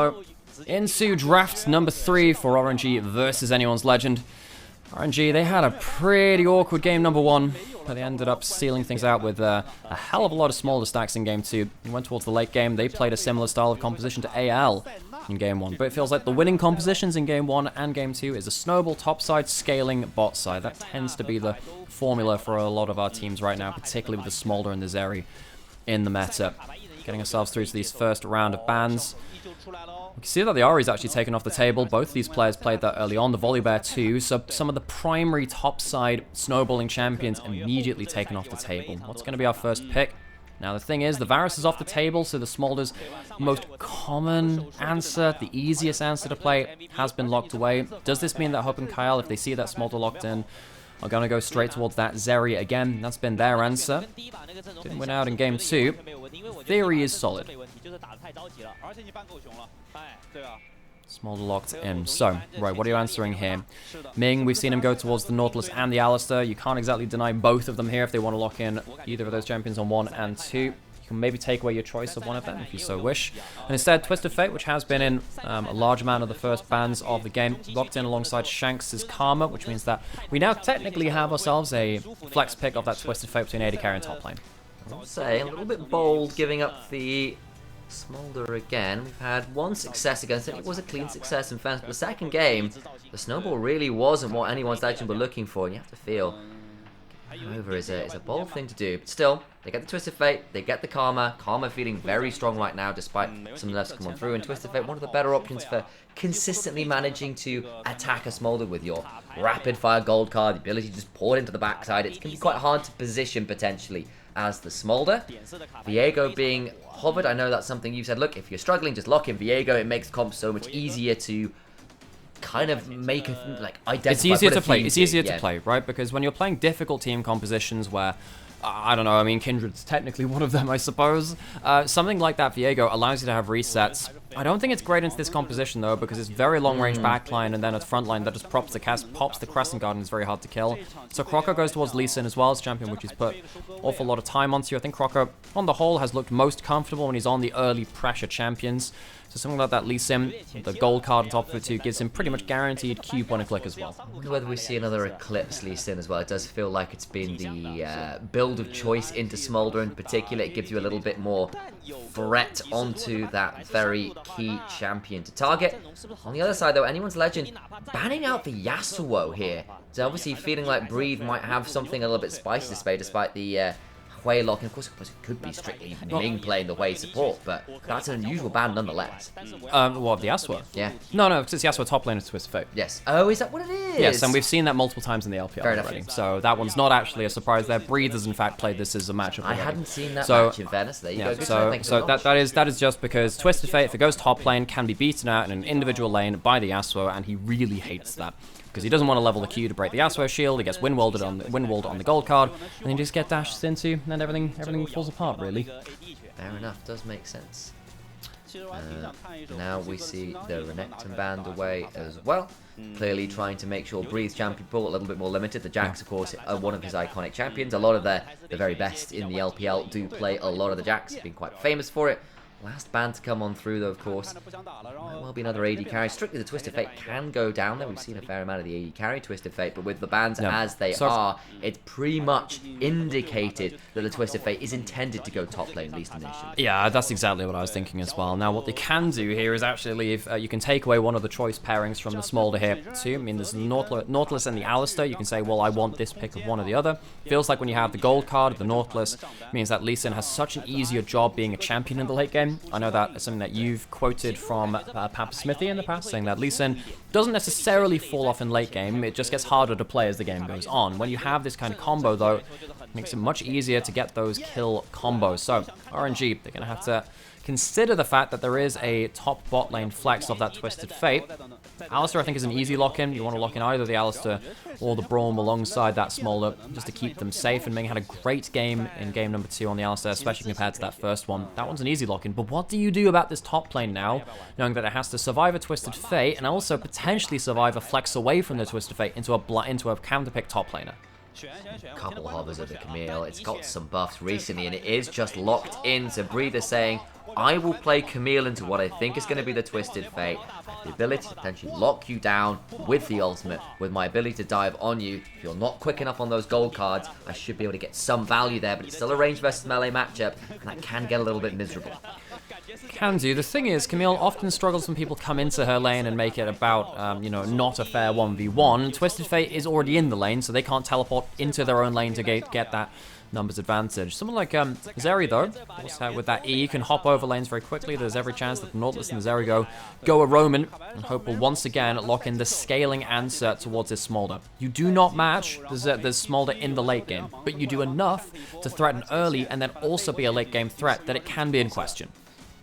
So, into draft number 3 for RNG versus Anyone's Legend. RNG, they had a pretty awkward game number 1, but they ended up sealing things out with a hell of a lot of smaller stacks in game 2. We went towards the late game, they played a similar style of composition to AL in game 1, but it feels like the winning compositions in game 1 and game 2 is a snowball topside scaling bot side. That tends to be the formula for a lot of our teams right now, particularly with the Smolder and the Zeri in the meta. Getting ourselves through to these first round of bans. We can see that the Ari's actually taken off the table. Both these players played that early on. The Volibear too. So some of the primary topside snowballing champions immediately taken off the table. What's going to be our first pick? Now the thing is, the Varus is off the table, so the Smolder's most common answer, the easiest answer to play, has been locked away. Does this mean that Hope and Kyle, if they see that Smolder locked in, are going to go straight towards that Zeri again? That's been their answer. Didn't win out in game 2. Theory is solid. Smolder locked in. So, right, what are you answering here? Ming, we've seen him go towards the Nautilus and the Alistair. You can't exactly deny both of them here if they want to lock in either of those champions on 1 and 2. You can maybe take away your choice of one of them if you so wish. And instead, Twisted Fate, which has been in a large amount of the first bans of the game, locked in alongside Shanks' Karma, which means that we now technically have ourselves a flex pick of that Twisted Fate between AD carry and top lane. I would say a little bit bold giving up the Smolder again. We've had one success against it. It was a clean success in fairness, but the second game, the snowball really wasn't what Anyone's Legend were looking for, and you have to feel over is a bold thing to do. But still, they get the Twisted Fate, they get the Karma. Karma feeling very strong right now despite some lefts come on through, and Twisted Fate, one of the better options for consistently managing to attack a Smolder with your rapid fire gold card, the ability to just pour it into the backside. It can be quite hard to position potentially as the Smolder. Viego being hovered, I know that's something you've said, look, if you're struggling, just lock in Viego. It makes comp so much easier to kind of make a, like, identify. It's easier to play. It's easier to play, right? Because when you're playing difficult team compositions where, I don't know, I mean, Kindred's technically one of them, I suppose. Something like that, Viego, allows you to have resets. I don't think it's great into this composition, though, because it's very long-range backline, and then at frontline, that just pops the Crescent Guard, and it's very hard to kill. So Croco goes towards Lee Sin as well as champion, which he's put awful lot of time onto. I think Croco, on the whole, has looked most comfortable when he's on the early pressure champions. So something like that Lee Sin, the gold card on top of it too, gives him pretty much guaranteed Q point and click as well. I wonder whether we see another Eclipse Lee Sin as well. It does feel like it's been the build of choice into Smolder in particular. It gives you a little bit more threat onto that very key champion to target. On the other side though, Anyone's Legend banning out the Yasuo here. So obviously feeling like Breathe might have something a little bit spicy to say despite the Hui lock, and of course it could be strictly Ming playing the Hui support, but that's an unusual ban nonetheless. What, the Yasuo? Yeah. No, because it's Yasuo top lane is Twisted Fate. Yes. Oh, is that what it is? Yes, and we've seen that multiple times in the LPL already. So that one's not actually a surprise there. Breathe has in fact played this as a matchup already. I hadn't seen that match in fairness. There you go. So that is just because Twisted Fate, if it goes top lane, can be beaten out in an individual lane by the Yasuo, and he really hates that. Because he doesn't want to level the Q to break the Yasuo shield, he gets windwalled on the gold card, and he just gets dashed into, and then everything falls apart, really. Fair enough, does make sense. Now we see the Renekton band away as well. Clearly trying to make sure Breathe champion pool a little bit more limited. The Jax, of course, are one of his iconic champions. A lot of the very best in the LPL do play a lot of the Jax, being quite famous for it. Last band to come on through, though, of course. Might well be another AD carry. Strictly, the Twisted Fate can go down there. We've seen a fair amount of the AD carry Twisted Fate, but with the bans as they are, it's pretty much indicated that the Twisted Fate is intended to go top lane, at least initially. Yeah, that's exactly what I was thinking as well. Now, what they can do here is actually leave, you can take away one of the choice pairings from the Smolder here, too. I mean, there's the Nautilus and the Alistair. You can say, well, I want this pick of one or the other. Feels like when you have the gold card, the Nautilus, means that Lee Sin has such an easier job being a champion in the late game. I know that is something that you've quoted from Papa Smithy in the past, saying that Lee Sin doesn't necessarily fall off in late game, it just gets harder to play as the game goes on. When you have this kind of combo, though, it makes it much easier to get those kill combos. So, RNG, they're going to have to consider the fact that there is a top bot lane flex of that Twisted Fate. Alistair, I think, is an easy lock-in. You want to lock in either the Alistair or the Braum alongside that Smolder, just to keep them safe. And Ming had a great game in game number 2 on the Alistair, especially compared to that first one. That one's an easy lock-in. But what do you do about this top lane now, knowing that it has to survive a Twisted Fate and also potentially survive a flex away from the Twisted Fate into a counterpick top laner? Couple hovers of the Camille. It's got some buffs recently, and it is just locked into Breather saying, I will play Camille into what I think is going to be the Twisted Fate. The ability to potentially lock you down with the ultimate, with my ability to dive on you. If you're not quick enough on those gold cards, I should be able to get some value there, but it's still a range versus melee matchup, and that can get a little bit miserable. Can do. The thing is, Camille often struggles when people come into her lane and make it about, you know, not a fair 1v1. Twisted Fate is already in the lane, so they can't teleport into their own lane to get that numbers advantage. Someone like Zeri, though, also with that E, can hop over lanes very quickly. There's every chance that the Nautilus and the Zeri go a Roman, and Hope will once again lock in the scaling answer towards this Smolder. You do not match the Smolder in the late game, but you do enough to threaten early and then also be a late game threat that it can be in question.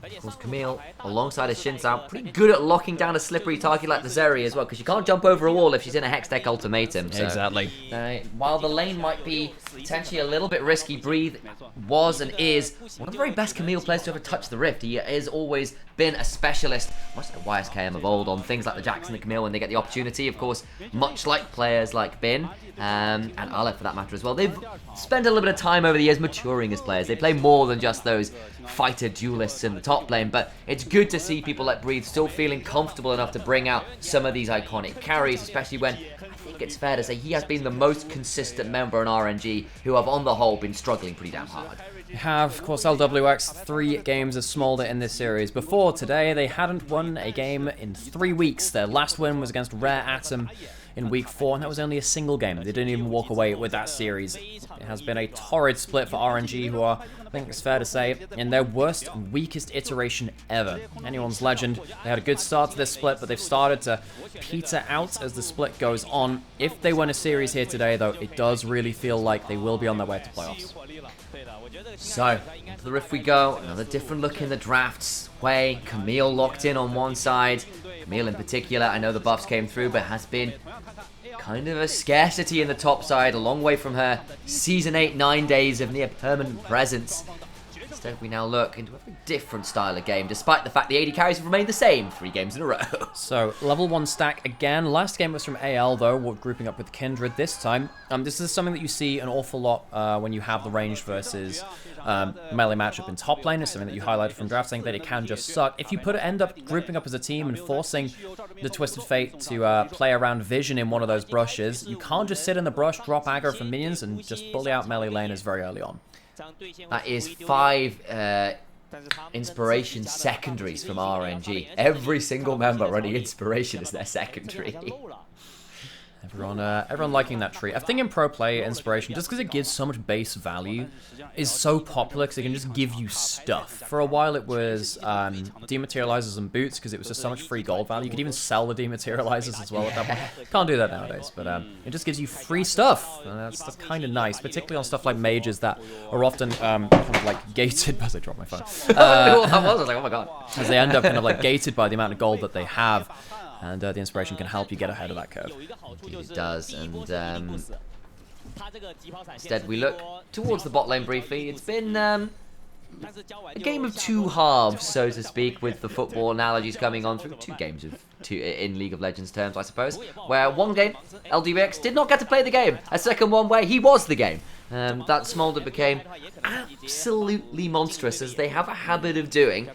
Of course, Camille, alongside his Shin Sao, pretty good at locking down a slippery target like the Zeri as well, because you can't jump over a wall if she's in a Hex Deck ultimatum. So, exactly. While the lane might be potentially a little bit risky, Breathe was and is one of the very best Camille players to ever touch the Rift. He has always been a specialist, much like the YSKM of old, on things like the Jackson and Camille when they get the opportunity. Of course, much like players like Bin and Aleph for that matter as well. They've spent a little bit of time over the years maturing as players. They play more than just those fighter duelists in the top lane, but it's good to see people like Breathe still feeling comfortable enough to bring out some of these iconic carries, especially when I think it's fair to say he has been the most consistent member in RNG who have on the whole been struggling pretty damn hard. We have, of course, LWX 3 games of Smolder in this series. Before today, they hadn't won a game in 3 weeks. Their last win was against Rare Atom in week 4, and that was only a single game. They didn't even walk away with that series. It has been a torrid split for RNG, who are, I think it's fair to say, in their worst and weakest iteration ever. Anyone's Legend, they had a good start to this split, but they've started to peter out as the split goes on. If they win a series here today, though, it does really feel like they will be on their way to playoffs. So, into the Rift we go. Another different look in the drafts. Wei, Camille locked in on one side. Camille in particular, I know the buffs came through, but has been kind of a scarcity in the top side, a long way from her Season 8, 9 days of near permanent presence. Instead, we now look into a very different style of game, despite the fact the AD carries have remained the same 3 games in a row. So, level 1 stack again. Last game was from AL, though, we're grouping up with Kindred this time. This is something that you see an awful lot when you have the range versus melee matchup in top lane. It's something that you highlighted from draft, saying that it can just suck. If you end up grouping up as a team and forcing the Twisted Fate to play around Vision in one of those brushes, you can't just sit in the brush, drop aggro for minions, and just bully out melee laners very early on. That is 5 inspiration secondaries from RNG. Every single member running inspiration is their secondary. Everyone liking that tree. I think in pro play, inspiration, just because it gives so much base value, is so popular because it can just give you stuff. For a while it was dematerializers and boots because it was just so much free gold value. You could even sell the dematerializers as well at that point. Can't do that nowadays, but it just gives you free stuff. And that's kind of nice, particularly on stuff like mages that are often kind of like gated. As I dropped my phone. I was like, oh my god. As they end up kind of like gated by the amount of gold that they have. And the inspiration can help you get ahead of that curve. Indeed it does, and instead we look towards the bot lane briefly. It's been a game of 2 halves, so to speak, with the football analogies coming on through 2 games of in League of Legends terms, I suppose. Where one game, LDBX did not get to play the game. A second one where he was the game. That Smolder became absolutely monstrous, as they have a habit of doing.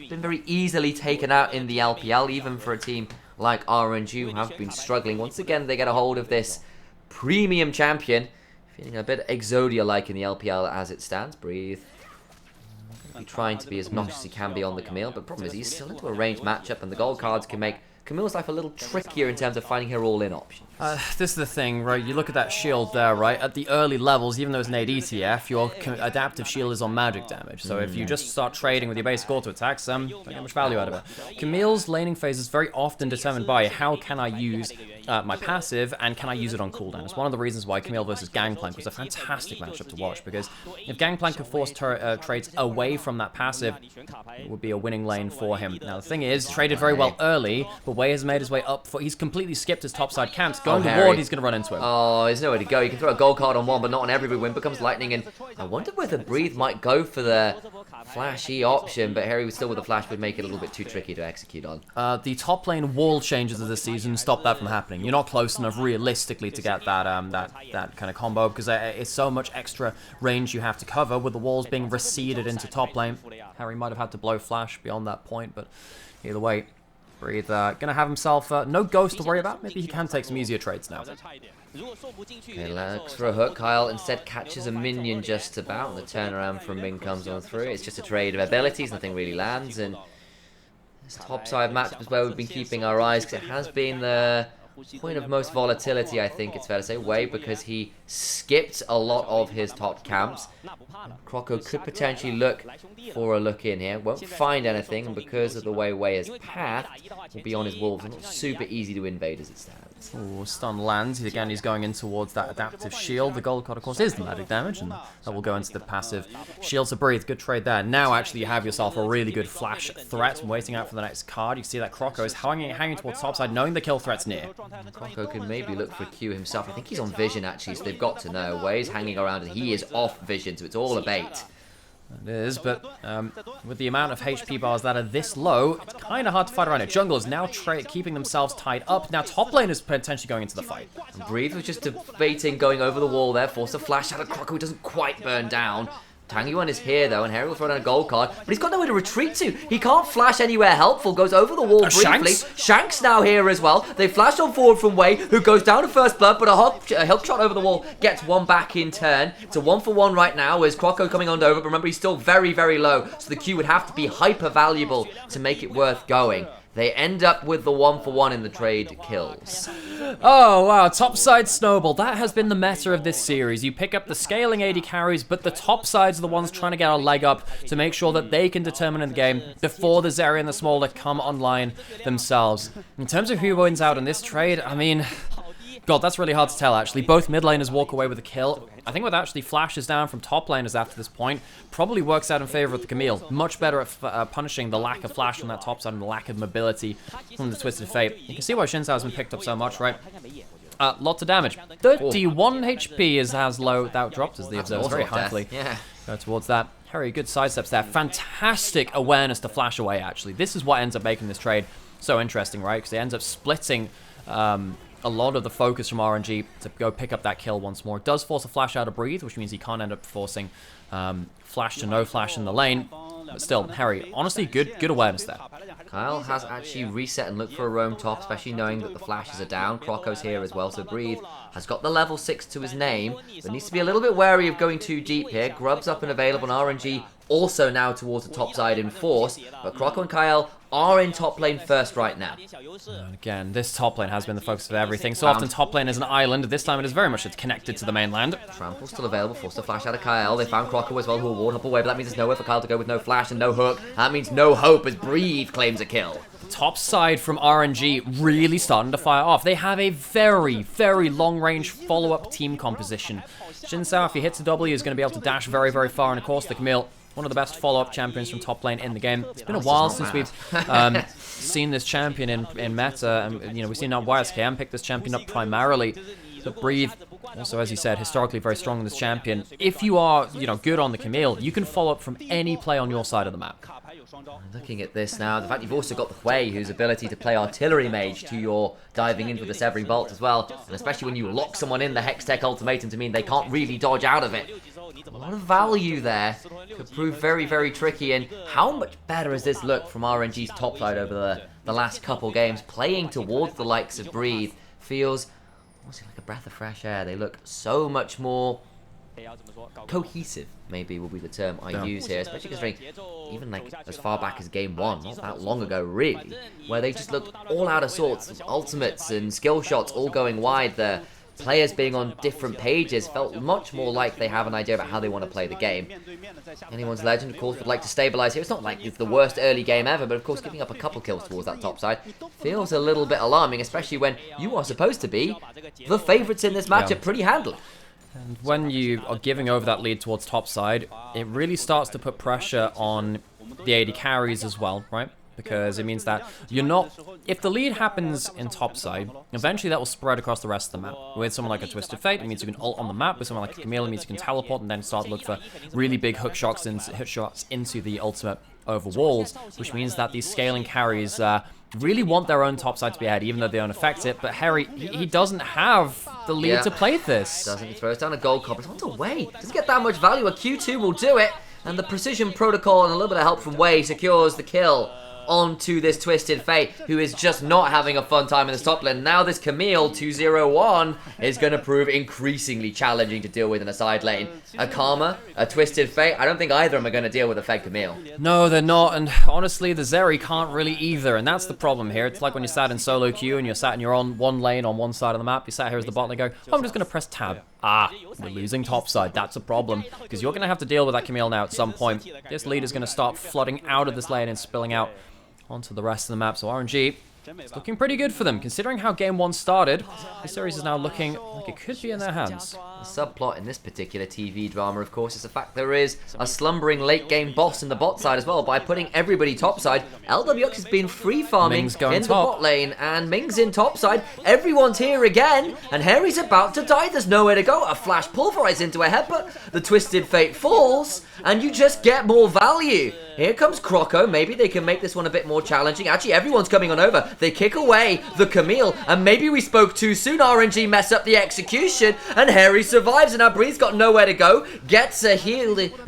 Been very easily taken out in the LPL, even for a team like RNG, who have been struggling. Once again, they get a hold of this premium champion, feeling a bit Exodia-like in the LPL as it stands. Breathe. Trying to be as obnoxious as he can be on the Camille, but the problem is he's still into a ranged matchup, and the gold cards can make Camille's life a little trickier in terms of finding her all-in option. This is the thing, right? You look at that shield there, right? At the early levels, even though it's an AD TF, your adaptive shield is on magic damage. So if you just start trading with your basic auto attacks, don't get much value out of it. Camille's laning phase is very often determined by how can I use my passive and can I use it on cooldown. It's one of the reasons why Camille versus Gangplank was a fantastic matchup to watch, because if Gangplank could force trades away from that passive, it would be a winning lane for him. Now the thing is, traded very well early, but Wei has made his way up. He's completely skipped his topside camps. Going to ward, he's going to run into him. Oh, there's nowhere to go. You can throw a gold card on one, but not on every win. Becomes lightning, and I wonder whether Breathe might go for the flashy option, but Harry still with the flash would make it a little bit too tricky to execute on. The top lane wall changes of this season stop that from happening. You're not close enough realistically to get that that kind of combo, because it's so much extra range you have to cover with the walls being receded into top lane. Harry might have had to blow flash beyond that point, but either way, Breathe gonna have himself no ghost to worry about. Maybe he can take some easier trades now. Okay, looks for a hook. Kyle instead catches a minion just about. The turnaround from Ming comes on through. It's just a trade of abilities. Nothing really lands. And this topside matchup is where we've been keeping our eyes, because it has been the point of most volatility, I think it's fair to say. Way, because he skipped a lot of his top camps. Croco could potentially look for a look in here. Won't find anything, and because of the way Way is pathed, will be on his wolves. Not super easy to invade as it stands. Ooh, stun lands. Again, he's going in towards that adaptive shield. The gold card, of course, is the magic damage, and that will go into the passive shield to Breathe. Good trade there. Now, actually, you have yourself a really good flash threat. Waiting out for the next card. You see that Croco is hanging towards topside, knowing the kill threat's near. Croco can maybe look for a Q himself. I think he's on vision, actually, so they've got to know. Way's hanging around, and he is off vision, so it's all a bait. It is, but with the amount of HP bars that are this low, it's kind of hard to fight around it. Jungle is now keeping themselves tied up. Now top lane is potentially going into the fight. And Breathe was just debating going over the wall there, forced a flash out of Croco, who doesn't quite burn down. Tangyuan is here though, and Harry will throw down a gold card, but he's got nowhere to retreat to. He can't flash anywhere helpful, goes over the wall briefly. Shanks now here as well. They flashed on forward from Way, who goes down to first blood, but a hook shot over the wall gets one back in turn. It's a 1-for-1 right now, as Croco coming on over, but remember he's still very, very low, so the Q would have to be hyper valuable to make it worth going. They end up with the 1-for-1 in the trade kills. Oh, wow. Topside snowball. That has been the meta of this series. You pick up the scaling AD carries, but the top sides are the ones trying to get a leg up to make sure that they can determine in the game before the Zeri and the Smolder come online themselves. In terms of who wins out in this trade, I mean... God, that's really hard to tell, actually. Both mid laners walk away with a kill. I think with actually flashes down from top laners after this point, probably works out in favor of the Camille. Much better at punishing the lack of flash on that top side and the lack of mobility from the Twisted Fate. You can see why Xin Zhao's been picked up so much, right? Lots of damage. 31 HP is as low that dropped as the observers very highly. Yeah. Go towards that. Harry, good sidesteps there. Fantastic awareness to flash away, actually. This is what ends up making this trade so interesting, right? Because it ends up splitting... a lot of the focus from RNG to go pick up that kill once more. It does force a flash out of Breathe, which means he can't end up forcing flash to no flash in the lane. But still, Harry, honestly, good awareness there. Kyle has actually reset and looked for a roam top, especially knowing that the flashes are down. Croco's here as well, so Breathe has got the level 6 to his name, but needs to be a little bit wary of going too deep here. Grub's up and available, and RNG also now towards the top side in force, but Croco and Kyle are in top lane first right now. And again, this top lane has been the focus of everything. So often top lane is an island. This time it is very much connected to the mainland. Trample still available, forced a flash out of Kyle. They found Croco as well, who will ward up away, but that means there's nowhere for Kyle to go with no flash and no hook. That means no hope as Breathe claims a kill. Top side from RNG really starting to fire off. They have a very, very long-range follow-up team composition. Xin Zhao, if he hits a W, is going to be able to dash very, very far, and of course the Camille, one of the best follow-up champions from top lane in the game. It's been a while since we've seen this champion in meta, and you know, we've seen now YSKM pick this champion up primarily. But Breathe, also as you said, historically very strong in this champion. If you are, you know, good on the Camille, you can follow up from any play on your side of the map. Looking at this now, the fact you've also got the Hui, whose ability to play artillery mage to your diving into the Severing Bolt as well, and especially when you lock someone in the Hextech ultimatum to mean they can't really dodge out of it. A lot of value there could prove very, very tricky, and how much better has this looked from RNG's top side over the last couple games? Playing towards the likes of Breathe feels almost like a breath of fresh air. They look so much more cohesive, maybe will be the term I use here, especially considering even like as far back as game 1, not that long ago really, where they just looked all out of sorts, ultimates and skill shots all going wide there. Players being on different pages felt much more like they have an idea about how they want to play the game. Anyone's Legend, of course, would like to stabilize here. It's not like it's the worst early game ever, but of course giving up a couple kills towards that top side feels a little bit alarming, especially when you are supposed to be the favourites in this matchup pretty handily. And when you are giving over that lead towards top side, it really starts to put pressure on the AD carries as well, right? because it means that you're not... If the lead happens in topside, eventually that will spread across the rest of the map. With someone like a Twisted Fate, it means you can ult on the map. With someone like a Camille, it means you can teleport and then start to look for really big hook shots into the ultimate over walls, which means that these scaling carries really want their own topside to be ahead, even though they don't affect it. But Harry, he doesn't have the lead to play this. Doesn't. He throws down a gold copper. It's on the way. Doesn't get that much value. A Q2 will do it. And the precision protocol and a little bit of help from Wei secures the kill onto this Twisted Fate, who is just not having a fun time in this top lane. Now this Camille 201 is going to prove increasingly challenging to deal with in a side lane. A Karma, a Twisted Fate, I don't think either of them are going to deal with a Fed Camille. No, they're not, and honestly, the Zeri can't really either, and that's the problem here. It's like when you're sat in solo queue and you're sat in your own one lane on one side of the map, you sat here as the bot lane go, oh, I'm just going to press tab. Ah, we're losing topside. That's a problem, because you're going to have to deal with that Camille now at some point. This lead is going to start flooding out of this lane and spilling out onto the rest of the map. So RNG, it's looking pretty good for them. Considering how Game 1 started, this series is now looking like it could be in their hands. The subplot in this particular TV drama, of course, is the fact there is a slumbering late-game boss in the bot side as well. By putting everybody topside, LWX has been free-farming in the bot lane, and Ming's in topside. Everyone's here again, and Harry's about to die. There's nowhere to go. A flash pulverized into a headbutt. The Twisted Fate falls, and you just get more value. Here comes Croco. Maybe they can make this one a bit more challenging. Actually, everyone's coming on over. They kick away the Camille, and maybe we spoke too soon. RNG mess up the execution, and Harry survives, and now Breeze's got nowhere to go. Gets a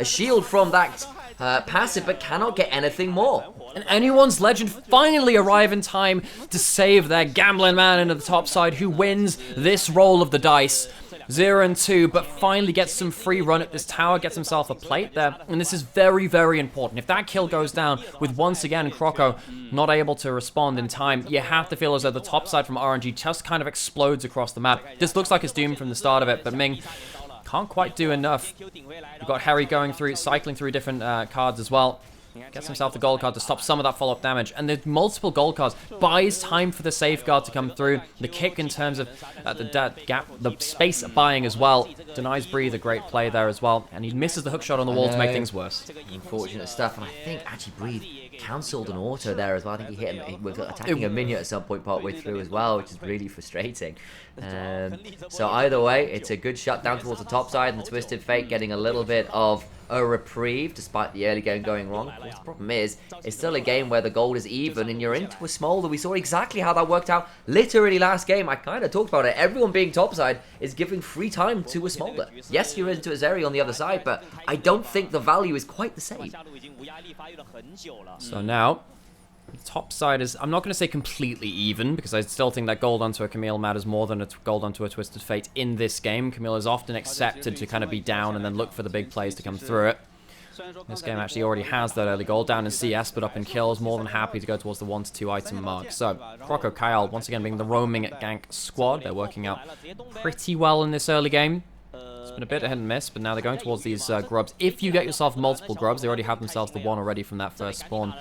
shield from that passive, but cannot get anything more. And anyone's legend finally arrive in time to save their gambling man into the top side, who wins this roll of the dice. 0 and 2, but finally gets some free run at this tower, gets himself a plate there, and this is very, very important. If that kill goes down with, once again, Croco not able to respond in time, you have to feel as though the top side from RNG just kind of explodes across the map. This looks like it's doomed from the start of it, but Ming can't quite do enough. We've got Harry going through, cycling through different cards as well. Gets himself the gold card to stop some of that follow-up damage. And there's multiple gold cards. Buys time for the safeguard to come through. The kick in terms of the space buying as well. Denies Breathe a great play there as well. And he misses the hook shot on the wall to make things worse. Unfortunate stuff. And I think actually Breathe cancelled an auto there as well. I think he hit him with attacking a minion at some point partway through as well, which is really frustrating. So either way, it's a good shutdown towards the top side, and the Twisted Fate getting a little bit of a reprieve despite the early game going wrong. The problem is, it's still a game where the gold is even and you're into a smolder. We saw exactly how that worked out literally last game. I kind of talked about it. Everyone being topside is giving free time to a smolder. Yes, you're into a Zeri on the other side, but I don't think the value is quite the same. So now, top side is, I'm not going to say completely even, because I still think that gold onto a Camille matters more than a gold onto a Twisted Fate in this game. Camille is often accepted to kind of be down and then look for the big plays to come through it. This game actually already has that early gold down in CS, but up in kills, more than happy to go towards the 1 to 2 item mark. So, Croco, Kyle, once again being the roaming gank squad. They're working out pretty well in this early game. It's been a bit of hit and miss, but now they're going towards these grubs. If you get yourself multiple grubs, they already have themselves the one already from that first spawn.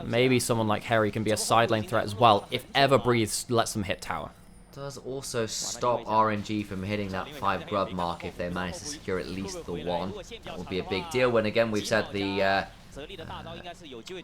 Maybe someone like Harry can be a side lane threat as well, if ever Breathe lets them hit tower. Does also stop RNG from hitting that 5 grub mark if they manage to secure at least the 1. That would be a big deal when, again, we've said the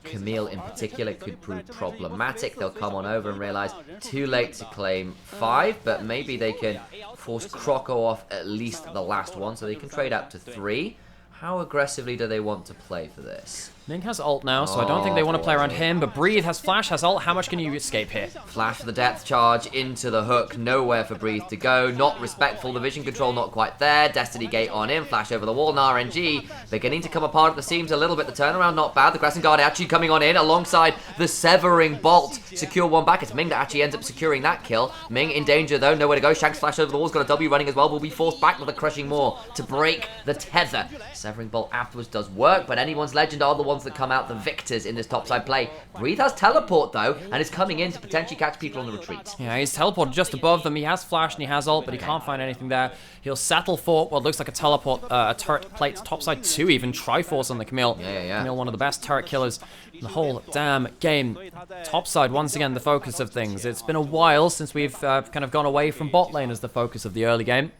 Camille in particular could prove problematic. They'll come on over and realize too late to claim 5, but maybe they can force Croco off at least the last one so they can trade up to 3. How aggressively do they want to play for this? Ming has ult now, so I don't think they want to play around him, but Breathe has flash, has ult. How much can you escape here? Flash for the depth charge into the hook. Nowhere for Breathe to go. Not respectful. The vision control not quite there. Destiny Gate on in. Flash over the wall. And RNG beginning to come apart at the seams a little bit. The turnaround not bad. The Crescent Guard actually coming on in alongside the Severing Bolt. Secure one back. It's Ming that actually ends up securing that kill. Ming in danger though. Nowhere to go. Shanks flash over the wall. Got a W running as well. Will be forced back with a Crushing Maw to break the tether. Severing Bolt afterwards does work, but anyone's legend are the ones that come out the victors in this topside play. Breathe has teleport though, and is coming in to potentially catch people on the retreat. Yeah, he's teleported just above them. He has flash and he has ult, but he can't find anything there. He'll settle for what looks like a teleport, a turret plate topside 2 even. Triforce on the Camille. Camille, one of the best turret killers in the whole damn game. Topside, once again, the focus of things. It's been a while since we've kind of gone away from bot lane as the focus of the early game.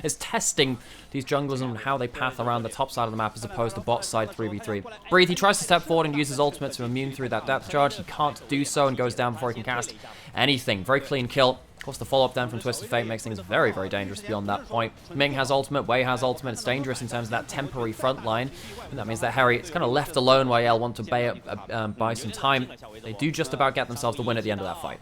is testing these junglers and how they path around the top side of the map as opposed to bot side 3v3. Breathe, he tries to step forward and use his ultimate to immune through that depth charge. He can't do so and goes down before he can cast anything. Very clean kill. Of course, the follow-up down from Twisted Fate makes things very, very dangerous beyond that point. Ming has ultimate, Wei has ultimate. It's dangerous in terms of that temporary front line. And that means that Harry is kind of left alone while Yale want to buy some time. They do just about get themselves the win at the end of that fight.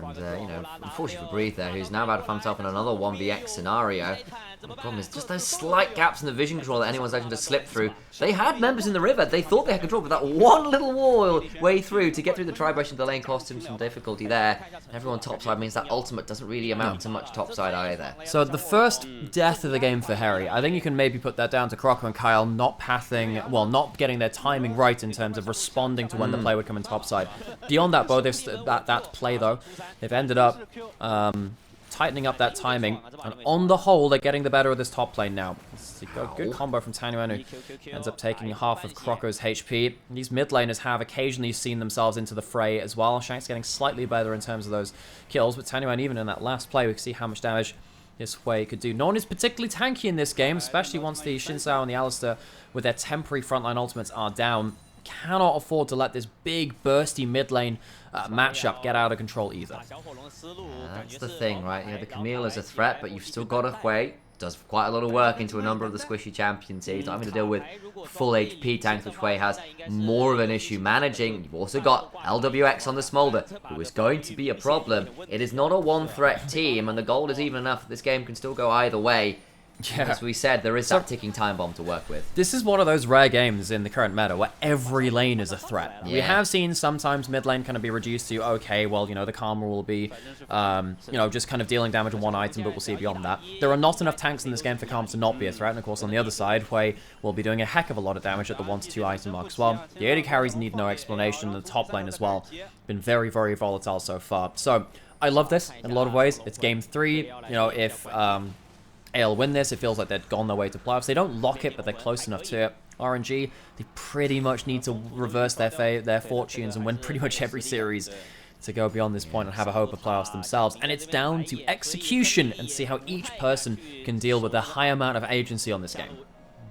And, you know, unfortunately for Breathe there, who's now about to find himself in another 1vx scenario. The problem is just those slight gaps in the vision control that anyone's legend to slip through. They had members in the river. They thought they had control, but that one little wall way through to get through the tri-brush and the lane cost him some difficulty there. Everyone topside means that ultimate doesn't really amount to much topside either. So the first death of the game for Harry, I think you can maybe put that down to Croco and Kyle not pathing, well, not getting their timing right in terms of responding to when the play would come in topside. Beyond that, both that play though, they've ended up tightening up that timing, and on the whole, they're getting the better of this top lane now. It's a good combo from Tanyuan, who ends up taking half of Croco's HP. These mid laners have occasionally seen themselves into the fray as well. Shank's getting slightly better in terms of those kills, but Tanyuan, even in that last play, we can see how much damage this way could do. No one is particularly tanky in this game, especially once the Xin Zhao and the Alistar, with their temporary frontline ultimates, are down. Cannot afford to let this big, bursty mid lane matchup get out of control either. That's the thing, right? Yeah, the Camille is a threat, but you've still got a Hui. Does quite a lot of work into a number of the squishy champions here. He's not having to deal with full HP tanks, which Hui has more of an issue managing. You've also got LWX on the Smolder, who is going to be a problem. It is not a one-threat team, and the gold is even enough that this game can still go either way. Yeah. As we said, there is that ticking time bomb to work with. This is one of those rare games in the current meta where every lane is a threat. Yeah. We have seen sometimes mid lane kind of be reduced to, okay, well, you know, the Karma will be, you know, just kind of dealing damage on one item, but we'll see beyond that. There are not enough tanks in this game for Karma to not be a threat, and of course, on the other side, Hui will be doing a heck of a lot of damage at the 1 to 2 item mark as well. The AD carries need no explanation, the top lane as well. Been very, very volatile so far. So, I love this in a lot of ways. It's game 3, you know, if AL win this, it feels like they've gone their way to playoffs. They don't lock it, but they're close enough to it. RNG, they pretty much need to reverse their fortunes and win pretty much every series to go beyond this point and have a hope of playoffs themselves. And it's down to execution and see how each person can deal with the high amount of agency on this game.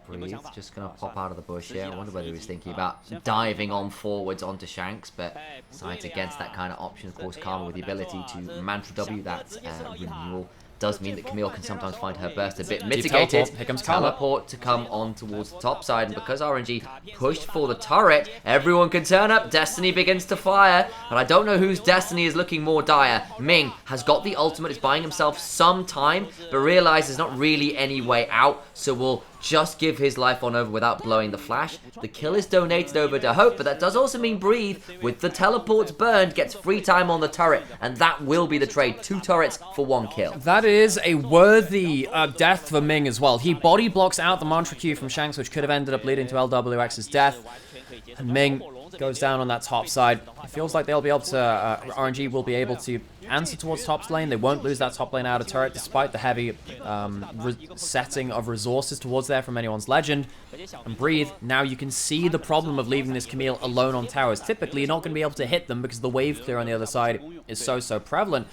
Breathe, just going to pop out of the bush here. I wonder whether he was thinking about diving on forwards onto Shanks, but decides against that kind of option. Of course, Karma with the ability to Mantra W, that renewal, does mean that Camille can sometimes find her burst a bit mitigated. Here comes teleport to come on towards the top side, and because RNG pushed for the turret, everyone can turn up. Destiny begins to fire, but I don't know whose Destiny is looking more dire. Ming has got the ultimate, is buying himself some time, but realizes there's not really any way out, so will just give his life on over without blowing the flash. The kill is donated over to Hope, but that does also mean Breathe, with the teleports burned, gets free time on the turret, and that will be the trade. 2 turrets for 1 kill. That is a worthy death for Ming as well. He body blocks out the Mantra Q from Shanks, which could have ended up leading to LWX's death. And Ming goes down on that top side. It feels like they'll be able to, RNG will be able to answer towards top lane. They won't lose that top lane out of turret, despite the heavy setting of resources towards there from anyone's legend. And Breathe, now you can see the problem of leaving this Camille alone on towers. Typically, you're not going to be able to hit them because the wave clear on the other side is so prevalent.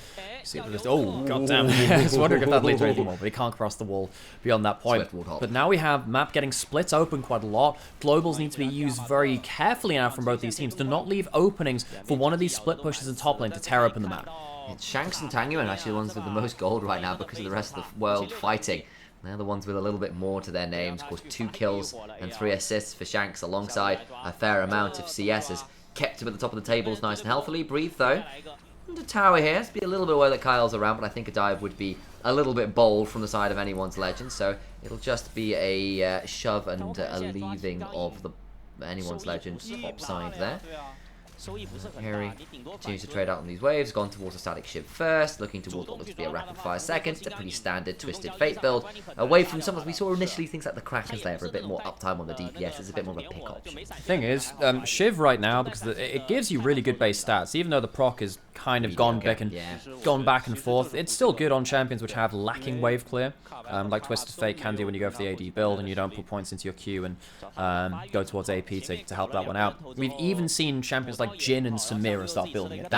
See, just, oh, goddamn. I was wondering if that leads to anything more, but he can't cross the wall beyond that point. But now we have map getting split open quite a lot. Globals need to be used very carefully now from both these teams to not leave openings for one of these split pushes in top lane to tear open the map. It's Shanks and Tanyuan actually the ones with the most gold right now because of the rest of the world fighting. They're the ones with a little bit more to their names. Of course, 2 kills and 3 assists for Shanks alongside a fair amount of CS has kept him at the top of the tables nice and healthily. Breathe though. The tower here has to be a little bit aware that Kyle's around, but I think a dive would be a little bit bold from the side of anyone's legend, so it'll just be a shove and a leaving of the anyone's legend top side there. Harry continues to trade out on these waves, gone towards a static shiv first, looking towards what looks to be a rapid fire second. It's a pretty standard Twisted Fate build. Away from some of we saw initially things like the Kraken's there for a bit more uptime on the DPS. It's a bit more of a pick option. The thing is, Shiv right now, because it gives you really good base stats, even though the proc is kind of gone back and forth. It's still good on champions which have lacking wave clear, like Twisted Fate can do when you go for the AD build and you don't put points into your Q and go towards AP to help that one out. We've even seen champions like Jhin and Samira start building it.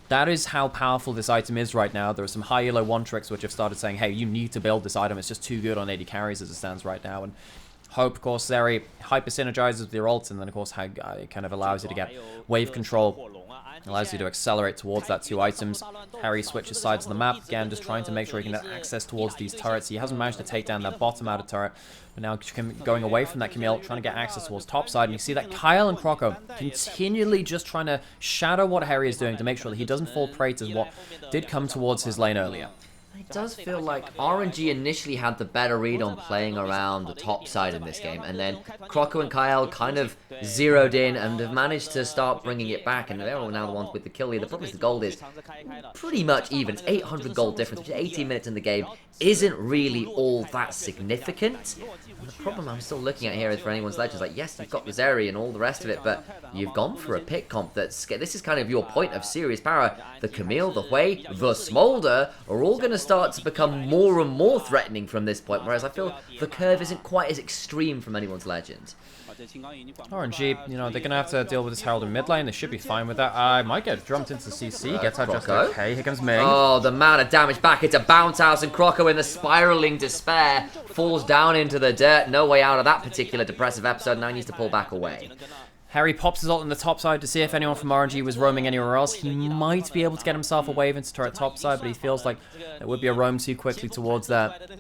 That is how powerful this item is right now. There are some high elo one tricks which have started saying, hey, you need to build this item. It's just too good on AD carries as it stands right now. And Hope, of course, Zeri hyper synergizes with your ults, and then, of course, it kind of allows you to get wave control. Allows you to accelerate towards that 2 items. Harry switches sides of the map, again, just trying to make sure he can get access towards these turrets. He hasn't managed to take down that bottom outer turret, but now going away from that Camille, trying to get access towards top side. And you see that Kyle and Croco continually just trying to shadow what Harry is doing to make sure that he doesn't fall prey to what did come towards his lane earlier. It does feel like RNG initially had the better read on playing around the top side in this game, and then Croco and Kyle kind of zeroed in and have managed to start bringing it back, and they're all now the ones with the kill lead. The problem is the gold is pretty much even. It's 800 gold difference, which is 18 minutes in the game, isn't really all that significant. And the problem I'm still looking at here is for anyone's legends, like, yes, you've got the Zeri and all the rest of it, but you've gone for a pick comp that's, this is kind of your point of serious power. The Camille, the Hui, the Smolder are all going to start to become more and more threatening from this point, whereas I feel the curve isn't quite as extreme from anyone's legend. RNG, you know, they're going to have to deal with this Herald in mid lane. They should be fine with that. I might get jumped into CC. Gets out just okay. Here comes Ming. Oh, the amount of damage back into Bounce House, and Croco in the spiraling despair falls down into the dirt. No way out of that particular depressive episode. Now he needs to pull back away. Harry pops his ult on the top side to see if anyone from RNG was roaming anywhere else. He might be able to get himself a wave into turret top side, but he feels like it would be a roam too quickly towards that.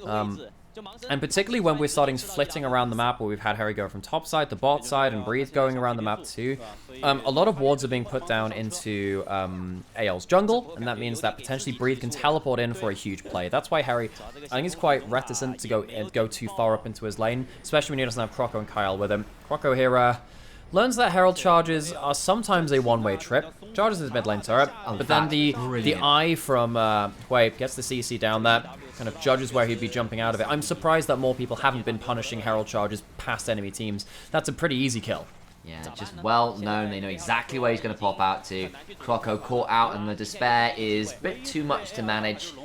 And particularly when we're starting flitting around the map, where we've had Harry go from top side to bot side and Breathe going around the map too, a lot of wards are being put down into AL's jungle, and that means that potentially Breathe can teleport in for a huge play. That's why Harry, I think, is quite reticent to go too far up into his lane, especially when he doesn't have Croco and Kyle with him. Croco here learns that Herald charges are sometimes a one-way trip. Charges his mid lane turret, but then the eye from Hui gets the CC down there, kind of judges where he'd be jumping out of it. I'm surprised that more people haven't been punishing Herald charges past enemy teams. That's a pretty easy kill. Yeah, just well known. They know exactly where he's going to pop out to. Croco caught out, and the despair is a bit too much to manage. They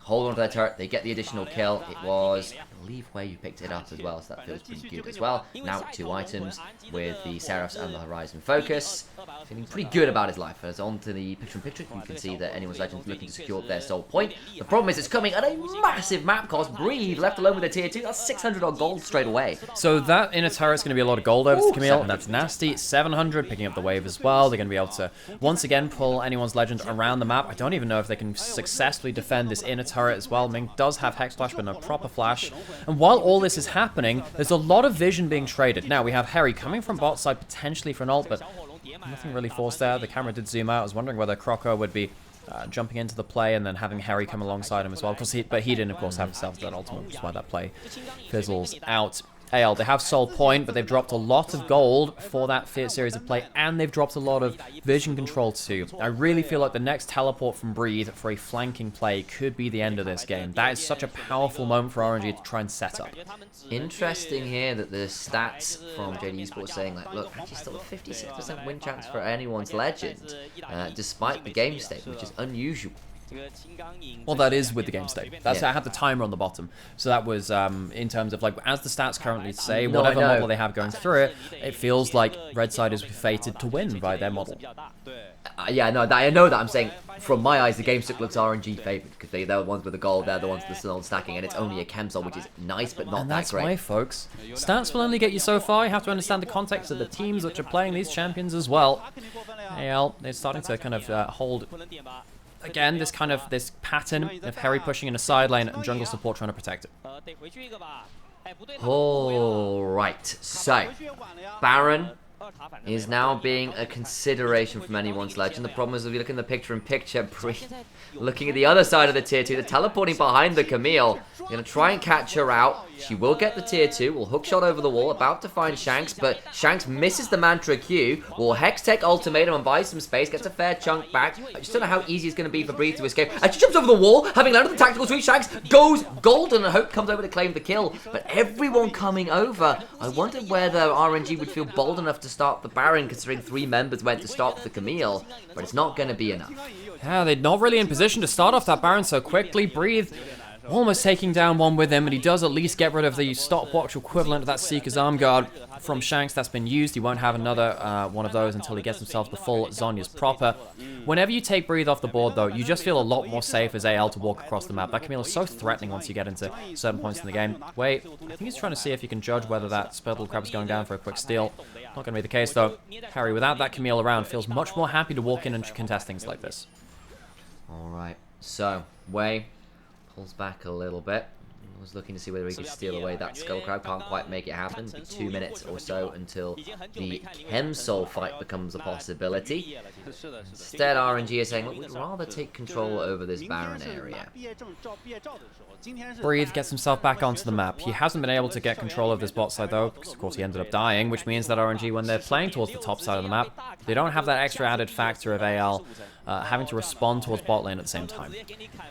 hold on to their turret. They get the additional kill. It was, I believe, where you picked it up as well, so that feels pretty good as well. Now 2 items with the Seraphs and the Horizon Focus. Feeling pretty good about his life. As on to the picture-in-picture, you can see that anyone's legend is looking to secure their soul point. The problem is it's coming at a massive map cost. Breathe, left alone with a tier 2. That's 600 odd gold straight away. So that inner turret's going to be a lot of gold over to Camille. That's nasty. 700, picking up the wave as well. They're going to be able to, once again, pull anyone's legend around the map. I don't even know if they can successfully defend this inner turret as well. Ming does have Hex Flash, but no proper flash. And while all this is happening, there's a lot of vision being traded. Now, we have Harry coming from bot side, potentially for an ult, but nothing really forced there. The camera did zoom out. I was wondering whether Croco would be jumping into the play and then having Harry come alongside him as well. But he didn't, of course, have himself that ultimate, which is why that play fizzles out. AL, they have soul point, but they've dropped a lot of gold for that series of play, and they've dropped a lot of vision control too. I really feel like the next teleport from Breathe for a flanking play could be the end of this game. That is such a powerful moment for RNG to try and set up. Interesting here that the stats from JD Esports saying, like, look, actually still a 56% win chance for anyone's legend, despite the game state, which is unusual. Well, that is with the game state. That's I had the timer on the bottom, so that was in terms of, like, as the stats currently say, whatever model they have going through it, it feels like Red Side is fated to win by their model. Yeah, no, I know that. I'm saying, from my eyes, the game stick looks RNG favored, because they're the ones with the gold, they're the ones with the soul stacking, and it's only a Chemsol, which is nice, but not that great. That's why, folks. Stats will only get you so far. You have to understand the context of the teams which are playing these champions as well. AL, they're starting to kind of hold... Again, this pattern of Harry pushing in a side lane and jungle support trying to protect it. Alright, so Baron is now being a consideration from anyone's legend. The problem is, if you look in the picture-in-picture, looking at the other side of the tier 2, they're teleporting behind the Camille. They're going to try and catch her out. She will get the tier 2, will hookshot over the wall, about to find Shanks, but Shanks misses the Mantra Q, will Hextech Ultimatum and buy some space, gets a fair chunk back. I just don't know how easy it's going to be for Breathe to escape. And she jumps over the wall, having landed the tactical sweep. Shanks goes golden, and Hope comes over to claim the kill. But everyone coming over, I wonder whether RNG would feel bold enough to start the Baron, considering 3 members went to stop the Camille, but it's not going to be enough. Yeah, they're not really in position to start off that Baron so quickly. Breathe almost taking down one with him, and he does at least get rid of the stopwatch equivalent of that Seeker's Arm Guard from Shanks that's been used. He won't have another one of those until he gets himself the full Zhonya's proper. Whenever you take Breathe off the board, though, you just feel a lot more safe as AL to walk across the map. That Camille is so threatening once you get into certain points in the game. Wait, I think he's trying to see if you can judge whether that Spurtle Crab is going down for a quick steal. Not going to be the case, though. Harry, without that Camille around, feels much more happy to walk in and contest things like this. Alright, so, Wei pulls back a little bit. Was looking to see whether he could steal away that Skull Crab. Can't quite make it happen. It'll be 2 minutes or so until the Chemsol fight becomes a possibility. Instead, RNG is saying, look, we'd rather take control over this Baron area. Breathe gets himself back onto the map. He hasn't been able to get control of this bot side, though, because, of course, he ended up dying, which means that RNG, when they're playing towards the top side of the map, they don't have that extra added factor of AL having to respond towards bot lane at the same time.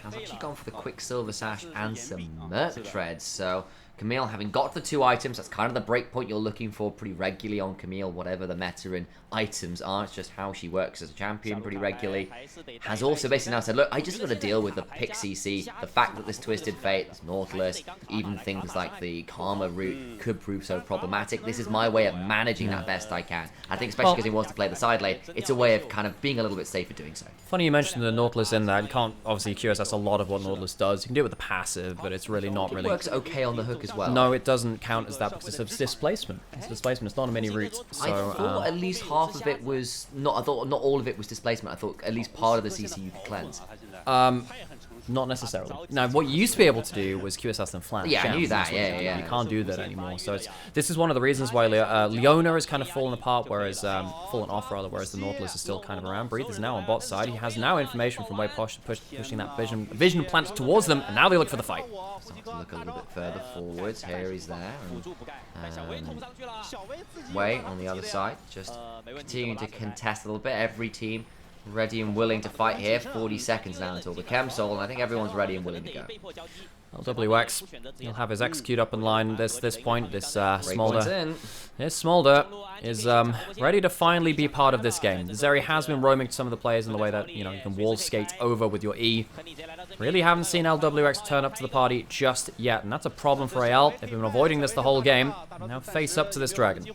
I've actually gone for the Quicksilver Sash and some Merc Treads, so Camille, having got the 2 items, that's kind of the break point you're looking for pretty regularly on Camille, whatever the meta in items are. It's just how she works as a champion pretty regularly. Has also basically now said, look, I just got to deal with the pick CC, the fact that this Twisted Fate, this Nautilus, even things like the Karma route could prove so problematic. This is my way of managing that best I can. I think especially because he wants to play the side lane, it's a way of kind of being a little bit safer doing so. Funny you mentioned the Nautilus in there. You can't obviously QSS a lot of what Nautilus does. You can do it with the passive, but it's really not really... It works okay on the hook as well. No, it doesn't count as that because it's a displacement. It's a displacement. It's not a mini route. So, I thought at least half of it was not. I thought not all of it was displacement. I thought at least part of the CC you could cleanse. Not necessarily. Now, what you used to be able to do was QSS and flank. Yeah, I knew that. Yeah. You can't do that anymore. So this is one of the reasons why Leona is kind of fallen apart, whereas fallen off rather, whereas the Nautilus is still kind of around. Breathe is now on bot side. He has now information from Wei pushing that vision plant towards them, and now they look for the fight. Start to look a little bit further forwards. Here he's there. And, Wei on the other side, just continuing to contest a little bit. Every team ready and willing to fight here. 40 seconds now until the Chemsol, and I think everyone's ready and willing to go. LWX, he'll have his execute up in line this point. This Smolder. This Smolder is ready to finally be part of this game. Zeri has been roaming some of the players in the way that, you know, you can wall skate over with your E. Really haven't seen LWX turn up to the party just yet, and that's a problem for AL. They've been avoiding this the whole game. Now face up to this dragon.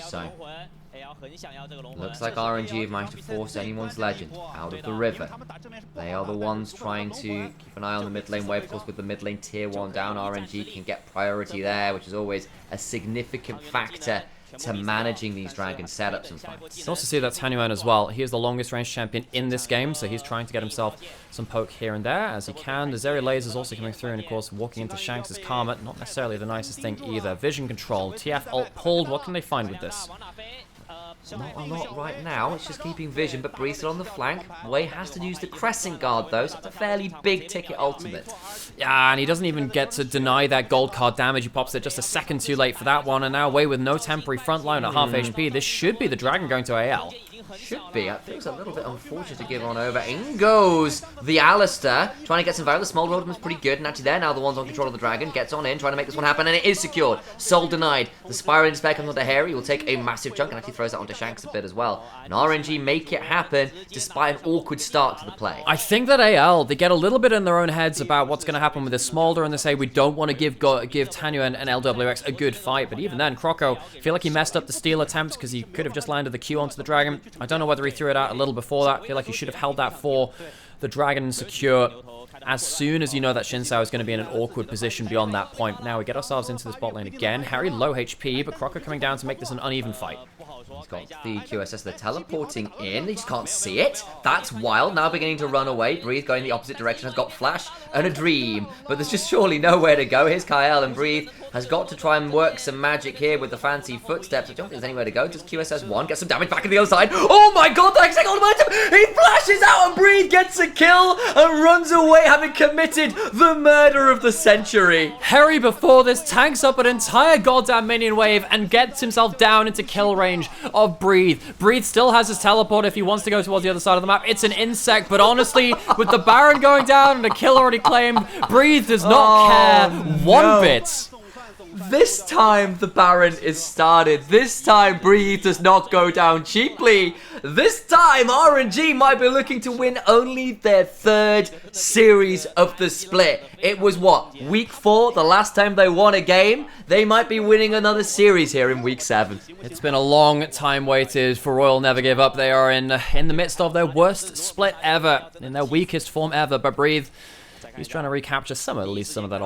So, looks like RNG have managed to force anyone's legend out of the river. They are the ones trying to keep an eye on the mid lane wave. Of course, with the mid lane tier 1 down, RNG can get priority there, which is always a significant factor to managing these dragon setups and fights. You can also see that Tanyuan as well. He is the longest range champion in this game, so he's trying to get himself some poke here and there as he can. The Zeri Laser is also coming through, and of course walking into Shanks' Karma, not necessarily the nicest thing either. Vision control, TF ult pulled. What can they find with this? Not a lot right now, it's just keeping vision, but Breeze on the flank. Wei has to use the Crescent Guard though, so it's a fairly big ticket ultimate. Yeah, and he doesn't even get to deny that gold card damage. He pops it just a second too late for that one, and now Wei with no temporary frontline at half HP. This should be the dragon going to AL. Should be. I think it's a little bit unfortunate to give on over. In goes the Alistair, trying to get some value. The Small Road was pretty good, and actually they're now the ones on control of the dragon. Gets on in, trying to make this one happen, and it is secured. Soul denied. The Spiral in Despair comes onto Harry. Will take a massive chunk, and actually throws that onto Shanks a bit as well. And RNG make it happen, despite an awkward start to the play. I think that AL, they get a little bit in their own heads about what's going to happen with this Smolder, and they say we don't want to give Tanya and LWX a good fight. But even then, Croco, I feel like he messed up the steal attempt because he could have just landed the Q onto the dragon. I don't know whether he threw it out a little before that. I feel like he should have held that for the dragon secure as soon as you know that Shinsao is going to be in an awkward position beyond that point. Now we get ourselves into this bot lane again. Harry low HP, but Croco coming down to make this an uneven fight. He's got the QSS, they're teleporting in. They just can't see it. That's wild. Now beginning to run away. Breathe going the opposite direction. Has got Flash and a Dream. But there's just surely nowhere to go. Here's Kyle, and Breathe has got to try and work some magic here with the fancy footsteps. I don't think there's anywhere to go. Just QSS 1. Get some damage back on the other side. Oh my god, the exact momentum. He flashes out and Breathe gets a kill and runs away, having committed the murder of the century. Harry before this tanks up an entire goddamn minion wave and gets himself down into kill range of Breathe. Breathe still has his teleport if he wants to go towards the other side of the map. It's an insect, but honestly, with the Baron going down and a kill already claimed, Breathe does not care one bit. This time the Baron is started. This time Breathe does not go down cheaply. This time RNG might be looking to win only their 3rd series of the split. It was what, week 4, the last time they won a game? They might be winning another series here in week 7. It's been a long time waited for Royal Never Give Up. They are in the midst of their worst split ever, in their weakest form ever, but Breathe, he's trying to recapture at least some of that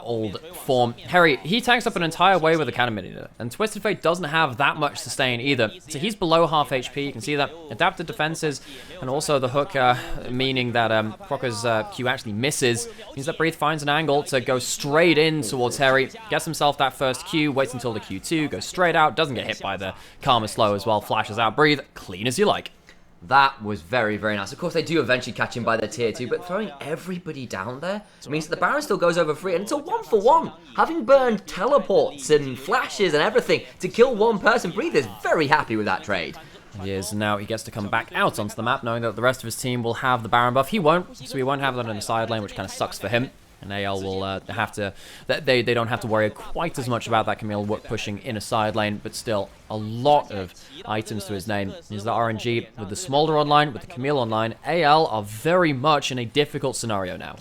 old form. Harry, he tanks up an entire wave with a cannon minion, and Twisted Fate doesn't have that much sustain either. So he's below half HP, you can see that. Adapted defenses, and also the hook, meaning that Crocker's Q actually misses, means that Breathe finds an angle to go straight in towards Harry, gets himself that first Q, waits until the Q2, goes straight out, doesn't get hit by the Karma Slow as well, flashes out. Breathe, clean as you like. That was very, very nice. Of course, they do eventually catch him by their tier 2, but throwing everybody down there means that the Baron still goes over free, and it's a 1-for-1. Having burned teleports and flashes and everything to kill one person, Breathe is very happy with that trade. He is, and now he gets to come back out onto the map, knowing that the rest of his team will have the Baron buff. He won't, so he won't have that in the side lane, which kind of sucks for him. And AL will have to... They don't have to worry quite as much about that Camille pushing in a side lane, but still a lot of items to his name. Is the RNG with the Smolder online, with the Camille online. AL are very much in a difficult scenario now.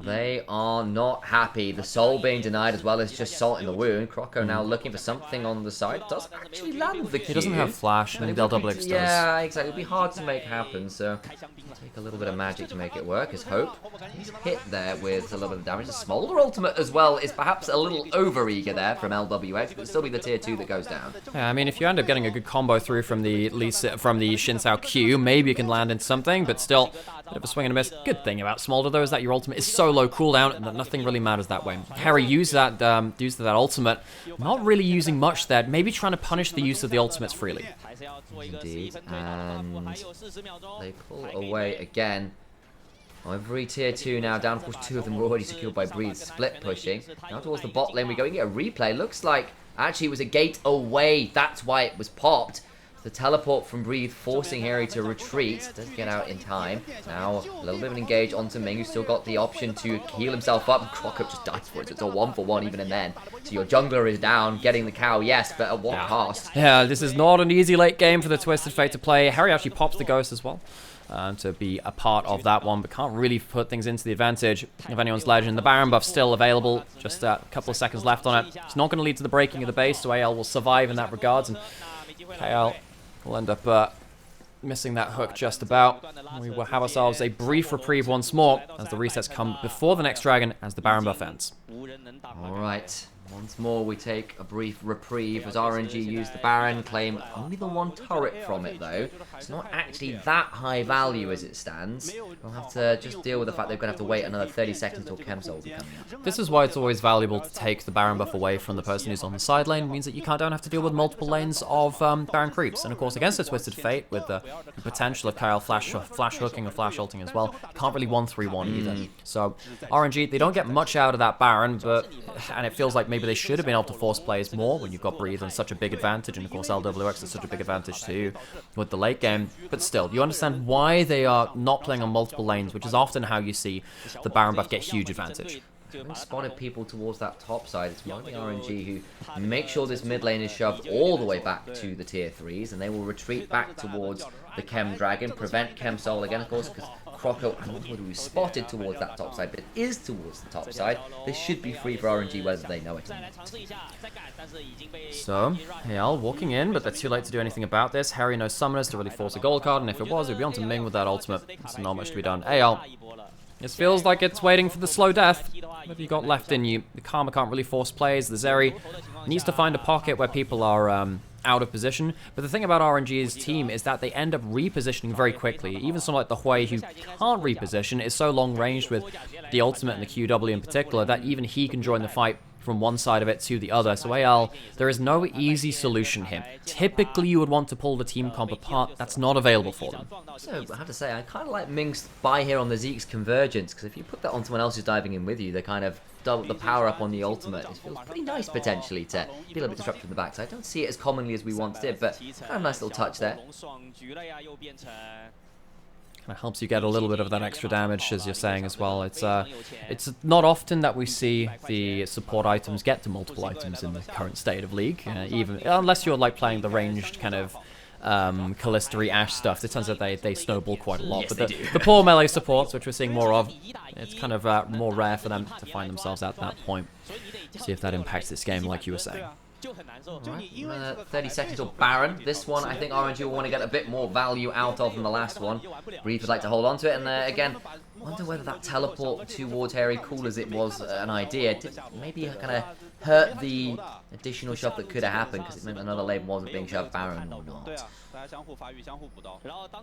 They are not happy. The soul being denied as well as just salt in the wound. Croco now looking for something on the side. Does actually land the Q. He doesn't have flash, and Del Double X does. Yeah, exactly. It'll be hard to make happen, so take a little bit of magic to make it work, is hope. He's hit there with a little bit of damage. The Smolder ultimate as well is perhaps a little over-eager there from LWX, but it'll still be the tier 2 that goes down. Yeah, I mean, if you end up getting a good combo through from the Xin Sao Q, maybe you can land into something, but still, a bit of a swing and a miss. Good thing about Smolder, though, is that your ultimate is so low cooldown and that nothing really matters that way. Harry used that ultimate, not really using much there, maybe trying to punish the use of the ultimates freely. Indeed, and they pull away again. Every tier 2 now, down of course 2 of them were already secured by Breathe, split pushing. Now towards the bot lane we go and get a replay. Looks like actually it was a gate away, that's why it was popped. The teleport from Breathe forcing Harry to retreat. Does get out in time. Now a little bit of an engage onto Ming, who's still got the option to heal himself up. Crockup just dies for it, so it's a 1-for-1 even and then. So your jungler is down, getting the cow, yes, but at what cost? Yeah, this is not an easy late game for the Twisted Fate to play. Harry actually pops the Ghost as well. To be a part of that one, but can't really put things into the advantage of anyone's legend. The Baron buff still available, just a couple of seconds left on it. It's not going to lead to the breaking of the base, so AL will survive in that regards, and KL will end up missing that hook just about. We will have ourselves a brief reprieve once more as the resets come before the next dragon as the Baron buff ends. Alright, once more we take a brief reprieve as RNG use the Baron, claim only the 1 turret from it though. It's not actually that high value as it stands. We'll have to just deal with the fact they're going to have to wait another 30 seconds until Chemsol will be coming up. This is why it's always valuable to take the Baron buff away from the person who's on the side lane. It means that you don't have to deal with multiple lanes of Baron creeps. And of course against a Twisted Fate with the potential of Kyle flash hooking or flash ulting as well, can't really 1-3-1 either. So RNG, they don't get much out of that Baron, and it feels like maybe they should have been able to force plays more when you've got Breathe on such a big advantage, and of course LWX is such a big advantage too with the late game. But still, you understand why they are not playing on multiple lanes, which is often how you see the Baron buff get huge advantage. Having spotted people towards that top side, it's mainly RNG who make sure this mid lane is shoved all the way back to the tier 3s, and they will retreat back towards the Chem Dragon, prevent Chem Soul again, of course, because Croco and Wood was spotted towards that top side, but it is towards the top side. This should be free for RNG whether they know it or not. So, Hayal walking in, but they're too late to do anything about this. Harry knows summoners to really force a gold card, and if it was, it would be on to Ming with that ultimate. There's not much to be done. Hayal, this feels like it's waiting for the slow death. What have you got left in you? The Karma can't really force plays. The Zeri needs to find a pocket where people are out of position. But the thing about RNG's team is that they end up repositioning very quickly. Even someone like the Hui, who can't reposition, is so long ranged with the ultimate and the QW in particular that even he can join the fight from one side of it to the other. So AL, there is no easy solution here. Typically you would want to pull the team comp apart. That's not available for them. So I have to say, I kind of like Ming's buy here on the Zeke's convergence, because if you put that on someone else who's diving in with you, they kind of double the power up on the ultimate. It feels pretty nice potentially to be a little bit disruptive in the backside. I don't see it as commonly as we once did, but kind of a nice little touch there. Kind of helps you get a little bit of that extra damage, as you're saying as well. It's not often that we see the support items get to multiple items in the current state of League, even unless you're like playing the ranged kind of Callistery Ashe stuff. It turns out they snowball quite a lot, Yes, but the poor melee supports, which we're seeing more of, it's kind of more rare for them to find themselves at that point. See if that impacts this game, like you were saying. Right. 30 seconds till Baron. This one, I think RNG will want to get a bit more value out of than the last one. Breathe would like to hold on to it, and again, wonder whether that teleport towards Harry, cool as it was an idea, did maybe kind of hurt the additional shove that could have happened, because it meant another lane wasn't being shoved. Baron or not.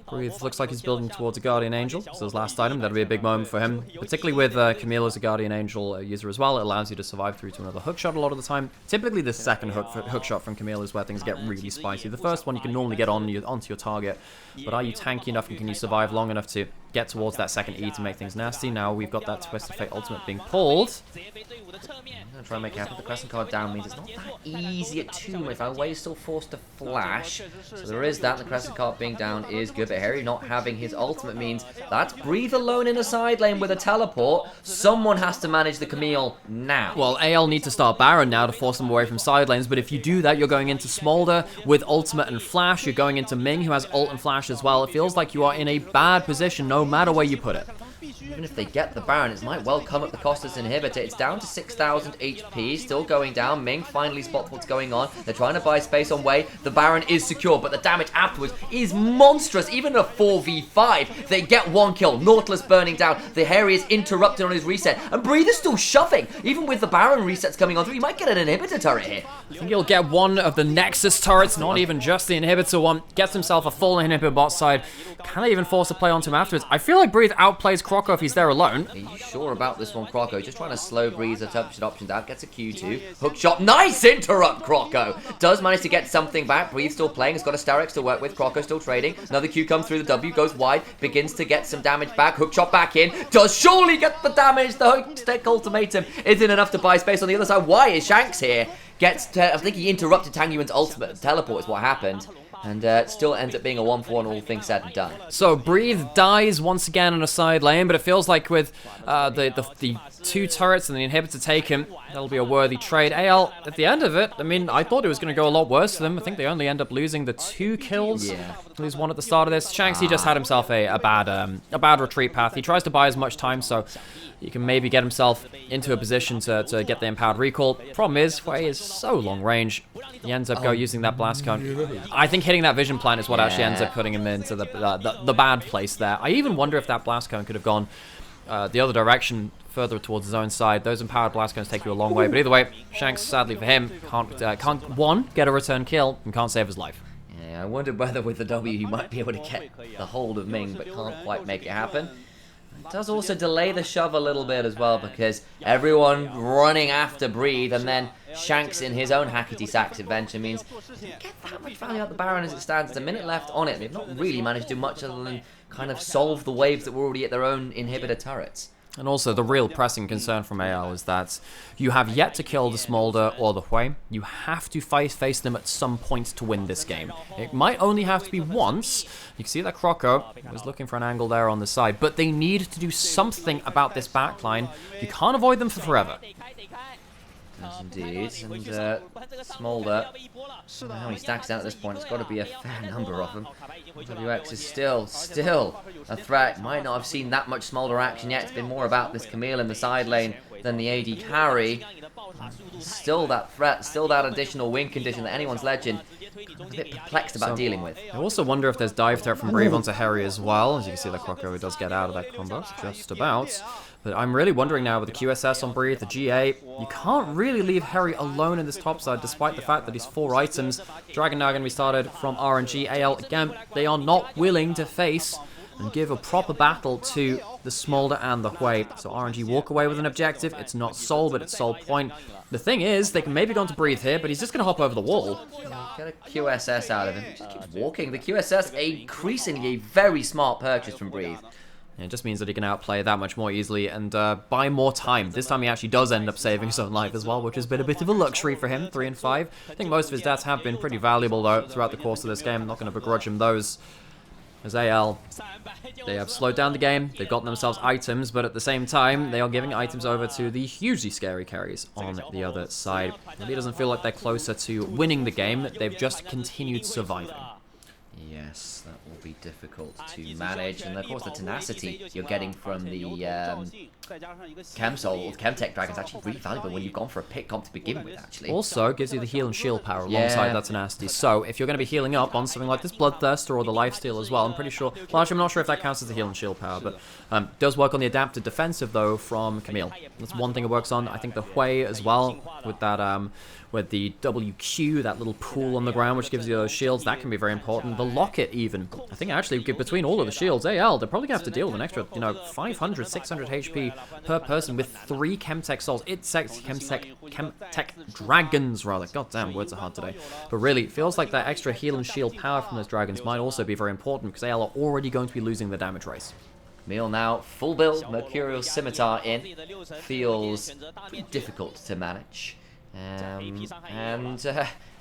Breathe looks like he's building towards a Guardian Angel. So his last item, that'll be a big moment for him. Particularly with Camille as a Guardian Angel user as well. It allows you to survive through to another hookshot a lot of the time. Typically the second hookshot from Camille is where things get really spicy. The first one you can normally get onto your target. But are you tanky enough and can you survive long enough to get towards that second E to make things nasty? Now we've got that Twisted Fate ultimate being pulled. I'm going to try and make it happen. The Crescent card down means it's not that easy at 2. If Away is still forced to flash. So there is that. The Crescent card being down is good. But Harry not having his ultimate means that's Breathe alone in a side lane with a teleport. Someone has to manage the Camille now. Well, AL need to start Baron now to force them away from side lanes. But if you do that, you're going into Smolder with ultimate and flash. You're going into Ming, who has ult and flash as well. It feels like you are in a bad position no matter where you put it. Even if they get the Baron, it might well come at the cost of this inhibitor. It's down to 6,000 HP, still going down. Ming finally spots what's going on. They're trying to buy space on Wei. The Baron is secure, but the damage afterwards is monstrous. Even in a 4v5, they get one kill. Nautilus burning down. The Harry is interrupted on his reset, and Breathe is still shoving. Even with the Baron resets coming on through, he might get an inhibitor turret here. I think he'll get one of the Nexus turrets, not even just the inhibitor one. Gets himself a full inhibitor bot side. Can they even force a play onto him afterwards? I feel like Breathe outplays Croco if he's there alone. Are you sure about this one, Croco? Just trying to slow Breeze the touch options out. Gets a Q2. Hook shot. Nice interrupt, Croco. Does manage to get something back. Breeze still playing. Has got a Starix to work with. Croco still trading. Another Q comes through the W. Goes wide. Begins to get some damage back. Hook shot back in. Does surely get the damage. The hook stick ultimatum isn't enough to buy space on the other side. Why is Shanks here? I think he interrupted Tang Yuan's ultimate teleport is what happened. And it still ends up being a 1-for-1, all things said and done. So Breathe dies once again on a side lane, but it feels like with the 2 turrets and the inhibitor taken, that'll be a worthy trade. AL, at the end of it, I mean, I thought it was going to go a lot worse for them. I think they only end up losing the 2 kills. Yeah. Lose 1 at the start of this. Shanks, he just had himself a bad retreat path. He tries to buy as much time, so he can maybe get himself into a position to get the empowered recall. Problem is, Wei is so long range. He ends up using that blast cone. I think hitting that vision plant is what actually ends up putting him into the bad place there. I even wonder if that blast cone could have gone the other direction, further towards his own side. Those empowered blast cones take you a long way. But either way, Shanks, sadly for him, can't one, get a return kill, and can't save his life. Yeah, I wondered whether with the W he might be able to get the hold of Ming, but can't quite make it happen. It does also delay the shove a little bit as well, because everyone running after Breathe, and then Shanks in his own hackety-sax adventure means they don't get that much value out the Baron as it stands. There's a minute left on it. They've not really managed to do much other than kind of solve the waves that were already at their own inhibitor turrets. And also, the real pressing concern from AL is that you have yet to kill the Smolder or the Hui. You have to face them at some point to win this game. It might only have to be once. You can see that Croco was looking for an angle there on the side, but they need to do something about this backline. You can't avoid them for forever. Yes, indeed. And Smolder, how many stacks down at this point? It's got to be a fair number of them. WX is still a threat. Might not have seen that much Smolder action yet. It's been more about this Camille in the side lane than the AD carry. Still that threat, still that additional win condition that anyone's legend a bit perplexed about dealing with. I also wonder if there's dive threat from Brave onto Harry as well. As you can see, the Croco does get out of that combo, just about. But I'm really wondering now with the QSS on Breathe, the GA, you can't really leave Harry alone in this top side despite the fact that he's 4 items. Dragon now going to be started from RNG. AL, again, they are not willing to face and give a proper battle to the Smolder and the Hui. So RNG walk away with an objective. It's not Soul, but it's Soul Point. The thing is, they can maybe go on to Breathe here, but he's just going to hop over the wall. Get a QSS out of him. Just keep walking. The QSS, increasingly a very smart purchase from Breathe. It just means that he can outplay that much more easily and buy more time. This time he actually does end up saving his own life as well, which has been a bit of a luxury for him, 3 and 5. I think most of his deaths have been pretty valuable, though, throughout the course of this game. I'm not going to begrudge him those. As AL, they have slowed down the game, they've gotten themselves items, but at the same time, they are giving items over to the hugely scary carries on the other side. It really doesn't feel like they're closer to winning the game, they've just continued surviving. Yes, that will be difficult to manage, and of course the tenacity you're getting from the Chemtech Dragon is actually really valuable when you've gone for a pick comp to begin with, actually. Also, gives you the heal and shield power alongside that tenacity. So, if you're going to be healing up on something like this Bloodthirster or the Lifesteal as well, I'm pretty sure... Well, actually, I'm not sure if that counts as the heal and shield power, but does work on the adapted defensive, though, from Camille. That's one thing it works on. I think the Hui as well, with that... with the WQ, that little pool on the ground which gives you those shields, that can be very important. The Locket even. I think actually between all of the shields, AL, they're probably going to have to deal with an extra, 500, 600 HP per person with 3 Chemtech Souls. Chemtech Dragons, rather. Goddamn, words are hard today. But really, it feels like that extra heal and shield power from those Dragons might also be very important because AL are already going to be losing the damage race. Camille now, full build, Mercurial Scimitar in. Feels difficult to manage.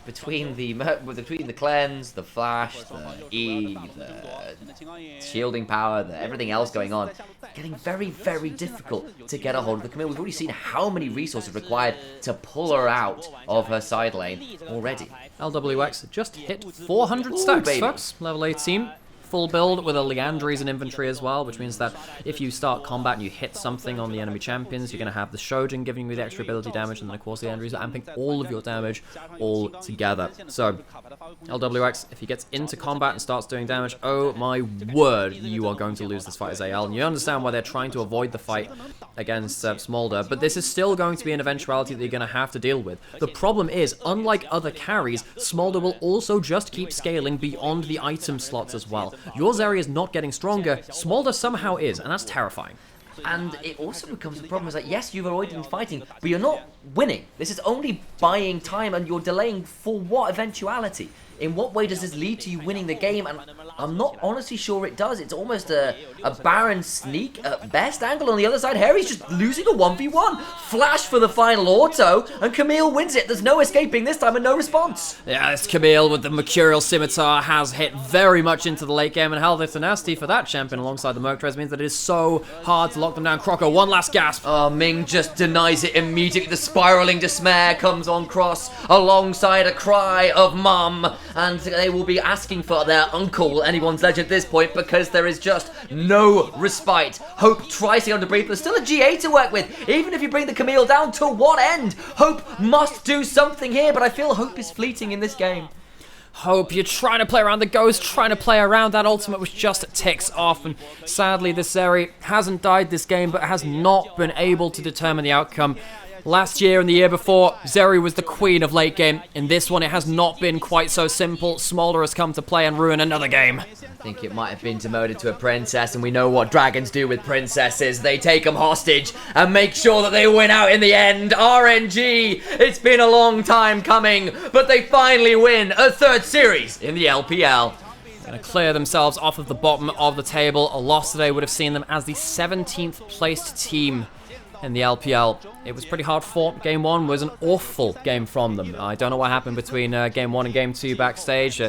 Between the cleanse, the flash, the E, the shielding power, everything else going on, getting very, very difficult to get a hold of the Camille. We've already seen how many resources required to pull her out of her side lane already. LWX just hit 400 stacks, folks. Level 18. Full build with a Leandries in inventory as well, which means that if you start combat and you hit something on the enemy champions, you're going to have the Shojin giving you the extra ability damage, and then of course the Leandries are amping all of your damage all together. So, LWX, if he gets into combat and starts doing damage, oh my word, you are going to lose this fight as AL, and you understand why they're trying to avoid the fight against Smolder, but this is still going to be an eventuality that you're going to have to deal with. The problem is, unlike other carries, Smolder will also just keep scaling beyond the item slots as well. Your Zeri is not getting stronger, Smolder somehow is, and that's terrifying. And it also becomes a problem, is that yes, you've avoided fighting, but you're not winning. This is only buying time, and you're delaying for what eventuality? In what way does this lead to you winning the game? And I'm not honestly sure it does. It's almost a Baron sneak at best angle. On the other side, Harry's just losing a 1v1. Flash for the final auto, and Camille wins it. There's no escaping this time and no response. Yeah, this Camille with the Mercurial Scimitar has hit very much into the late game, and hell, the tenacity for that champion alongside the Mercrez means that it is so hard to lock them down. Croco, one last gasp. Oh, Ming just denies it immediately. The spiraling despair comes on cross alongside a cry of mum. And they will be asking for their uncle, anyone's legend at this point, because there is just no respite. Hope tries to get under breathe, but there's still a GA to work with. Even if you bring the Camille down, to what end? Hope must do something here, but I feel Hope is fleeting in this game. Hope, you're trying to play around the ghost, trying to play around that ultimate which just ticks off, and sadly this Zeri hasn't died this game, but has not been able to determine the outcome. Last year and the year before, Zeri was the queen of late game. In this one, it has not been quite so simple. Smolder has come to play and ruin another game. I think it might have been demoted to a princess, and we know what dragons do with princesses. They take them hostage and make sure that they win out in the end. RNG, it's been a long time coming, but they finally win a third series in the LPL. Going to clear themselves off of the bottom of the table. A loss today would have seen them as the 17th placed team in the LPL. It was pretty hard fought. Game 1 was an awful game from them. I don't know what happened between Game 1 and Game 2 backstage.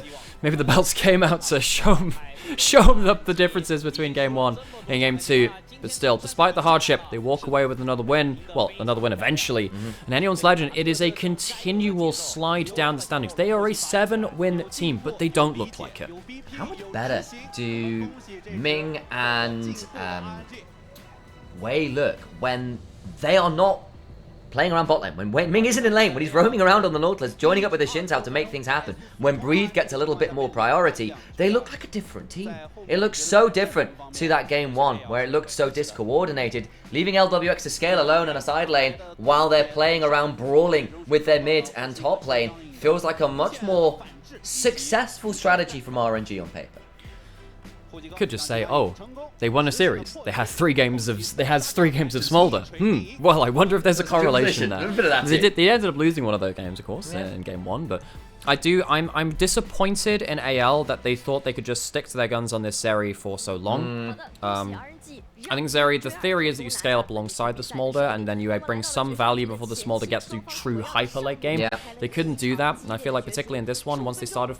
Maybe the belts came out to show them the differences between Game 1 and Game 2. But still, despite the hardship, they walk away with another win. Well, another win eventually. And anyone's legend, it is a continual slide down the standings. They are a 7-win team, but they don't look like it. How much better do Ming and Wei look when they are not playing around bot lane? When Ming isn't in lane, when he's roaming around on the Nautilus, joining up with the Xin Zhao to make things happen, when Breathe gets a little bit more priority, they look like a different team. It looks so different to that Game 1, where it looked so discoordinated, leaving LWX to scale alone in a side lane while they're playing around brawling with their mid and top lane. Feels like a much more successful strategy from RNG on paper. You could just say, oh, they won a series. They had 3 games of Smolder. Well, I wonder if there's a correlation there. They ended up losing one of those games, of course, in Game 1, but I'm disappointed in AL that they thought they could just stick to their guns on this Zeri for so long. I think Zeri, the theory is that you scale up alongside the Smolder and then you bring some value before the Smolder gets to true hyper late game. They couldn't do that, and I feel like particularly in this one, once they started